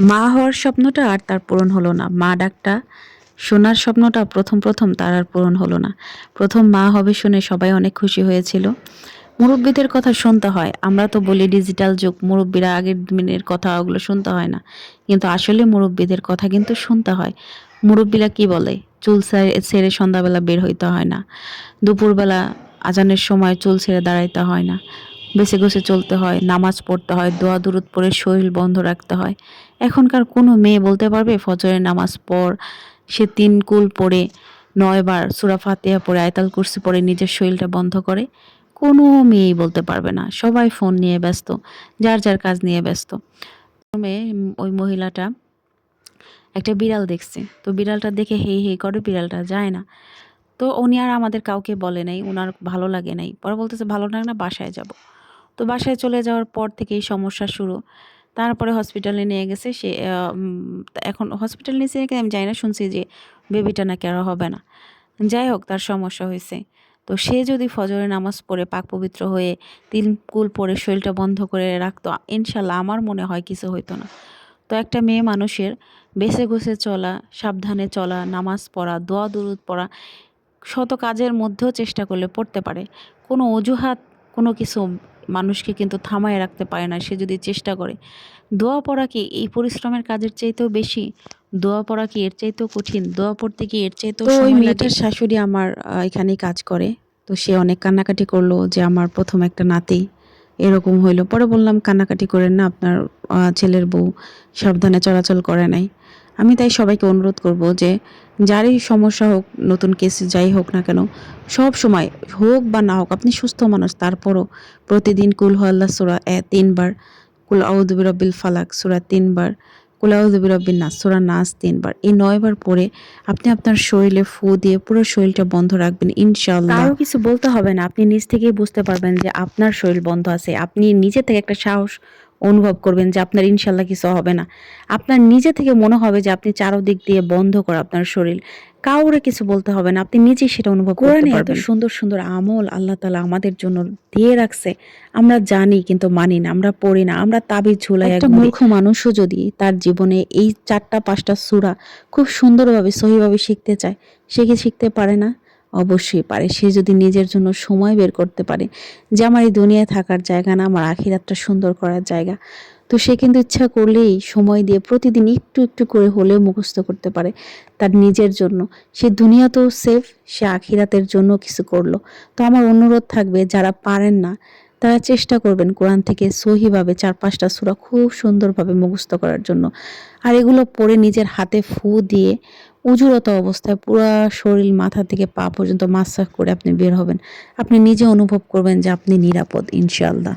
মা হওয়ার স্বপ্নটা আর তার পূরণ হলো না। মা ডাকটা শোনার স্বপ্নটা প্রথম তার আর পূরণ হলো না। প্রথম মা হবে শুনে সবাই অনেক খুশি হয়েছিল। মুরব্বিদের কথা শুনতে হয়। আমরা তো বলি ডিজিটাল যুগ, মুরব্বিরা আগের দিনের কথা ওগুলো শুনতে হয় না। কিন্তু আসলে মুরব্বিদের কথা কিন্তু শুনতে হয়। মুরব্বিরা কি বলে? চুল ছেড়ে সন্ধ্যাবেলা বের হইতে হয় না। দুপুরবেলা আজানের সময় চুল ছেড়ে দাঁড়াইতে হয় না। বেঁচে গোছে চলতে হয়, নামাজ পড়তে হয়, দোয়া দুরুদ পড়ে শরীর বন্ধ রাখতে হয়। এখনকার কোনো মেয়ে বলতে পারবে ফজরের নামাজ পড়, সে ৩ কুল পড়ে ৯ বার সূরা ফাতিহা পড়ে আয়াতুল কুরসি পড়ে নিজের শরীরটা বন্ধ করে? কোনো মেয়েই বলতে পারবে না। সবাই ফোন নিয়ে ব্যস্ত, যার কাজ নিয়ে ব্যস্ত। প্রথমে ওই মহিলাটা একটা বিড়াল দেখছে। তো বিড়ালটা দেখে হেই, হেই করে, বিড়ালটা যায় না। তো উনি আর আমাদের কাউকে বলে নাই, উনার ভালো লাগে নাই। পরে বলতেছে ভালো লাগে না, বাসায় যাব। তো বাসায় চলে যাওয়ার পর থেকেই সমস্যা শুরু। তারপরে হসপিটালে নিয়ে গেছে সে এখন হসপিটালে নিয়েছে নাকি আমি জানি না, শুনছি যে বেবিটা নাকি আর হবে না। যাই হোক, তার সমস্যা হয়েছে। তো সে যদি ফজরের নামাজ পড়ে পাক পবিত্র হয়ে ৩ কুল পড়ে শরীরটা বন্ধ করে রাখতো, ইনশাল্লাহ আমার মনে হয় কিছু হইতো না। তো একটা মেয়ে মানুষের বেঁচে গুছে চলা, সাবধানে চলা, নামাজ পড়া, দোয়া দুরুদ পড়া, শত কাজের মধ্যেও চেষ্টা করলে পড়তে পারে। কোনো অজুহাত, কোনো কিছু মানুষকে কিন্তু থামায় রাখতে পারে না সে যদি চেষ্টা করে। দোয়া পড়া কি এই পরিশ্রমের কাজের চাইতেও বেশি? দোয়া পড়া কি এর চাইতেও কঠিন? দোয়া পড়তে কি এর চাইতেও তো ওই সময় লাগে? মেয়েটার শাশুড়ি আমার এখানেই কাজ করে। তো সে অনেক কান্নাকাটি করলো যে আমার প্রথম একটা নাতি এরকম হইলো। পরে বললাম কান্নাকাটি করেন না, আপনার ছেলের বউ সাবধানে চলাচল করে নাই। আমি তাই সবাইকে অনুরোধ করব যে যারই সমস্যা হোক, নতুন কেস যাই হোক না কেন, সব সময় হোক বা না হোক, আপনি সুস্থ মানুষ তারপরও প্রতিদিন কুল হুয়াল্লাহ সূরা ৩ বার, কুল আউযু বিরাব্বিল ফালাক সূরা ৩ বার, কুল আউযু বিরাব্বিন নাস সূরা নাস ৩ বার। এই ৯ বার পড়ে আপনি আপনার শরীরে ফু দিয়ে পুরো শরীরটা বন্ধ রাখবেন ইনশাআল্লাহ। কারো কিছু বলতে হবে না। আপনি নিজ থেকেই বুঝতে পারবেন যে আপনার শরীর বন্ধ আছে। আপনি নিজে থেকে একটা সাহস অনুভব করবেন যে আপনার ইনশাল্লাহ কিছু হবে না। আপনার নিজে থেকে মনে হবে যে আপনি চারদিক দিয়ে বন্ধ করা আপনার শরীর। কাউরে কিছু বলতে হবে না। আপনি নিজেই সেটা অনুভব করতে কোরআনে এত পারবেন। সুন্দর আমল আল্লাহ তাআলা আমাদের জন্য দিয়ে রাখছে। আমরা জানি কিন্তু মানি না, আমরা পড়ি না, আমরা তাবিজ ঝুলাইয়া একটা ঘুরি। মূর্খ মানুষও যদি তার জীবনে এই ৪টা ৫টা সূরা খুব সুন্দরভাবে সহিভাবে শিখতে চায়, সে কি শিখতে পারে না? অবশ্যই পারে। সে যদি নিজের জন্য সময় বের করতে পারে যে আমার এই দুনিয়ায় থাকার জায়গা না, আমার আখিরাতটা সুন্দর করার জায়গা। তো সে কিন্তু ইচ্ছা করলেই সময় দিয়ে প্রতিদিন একটু করে হলেও মুখস্থ করতে পারে তার নিজের জন্য। সে দুনিয়াতেও সেফ, সে আখিরাতের জন্য কিছু করলো। তো আমার অনুরোধ থাকবে যারা পারেন না তারা চেষ্টা করবেন কোরআন থেকে সহিভাবে ৪-৫টা সূরা খুব সুন্দরভাবে মুখস্থ করার জন্য। আর এগুলো পড়ে নিজের হাতে ফু দিয়ে উজুরত অবস্থায় পুরা শরীর মাথা থেকে পা পর্যন্ত মাসাজ করে আপনি বের হবেন। আপনি নিজে অনুভব করবেন যে আপনি নিরাপদ ইনশাআল্লাহ।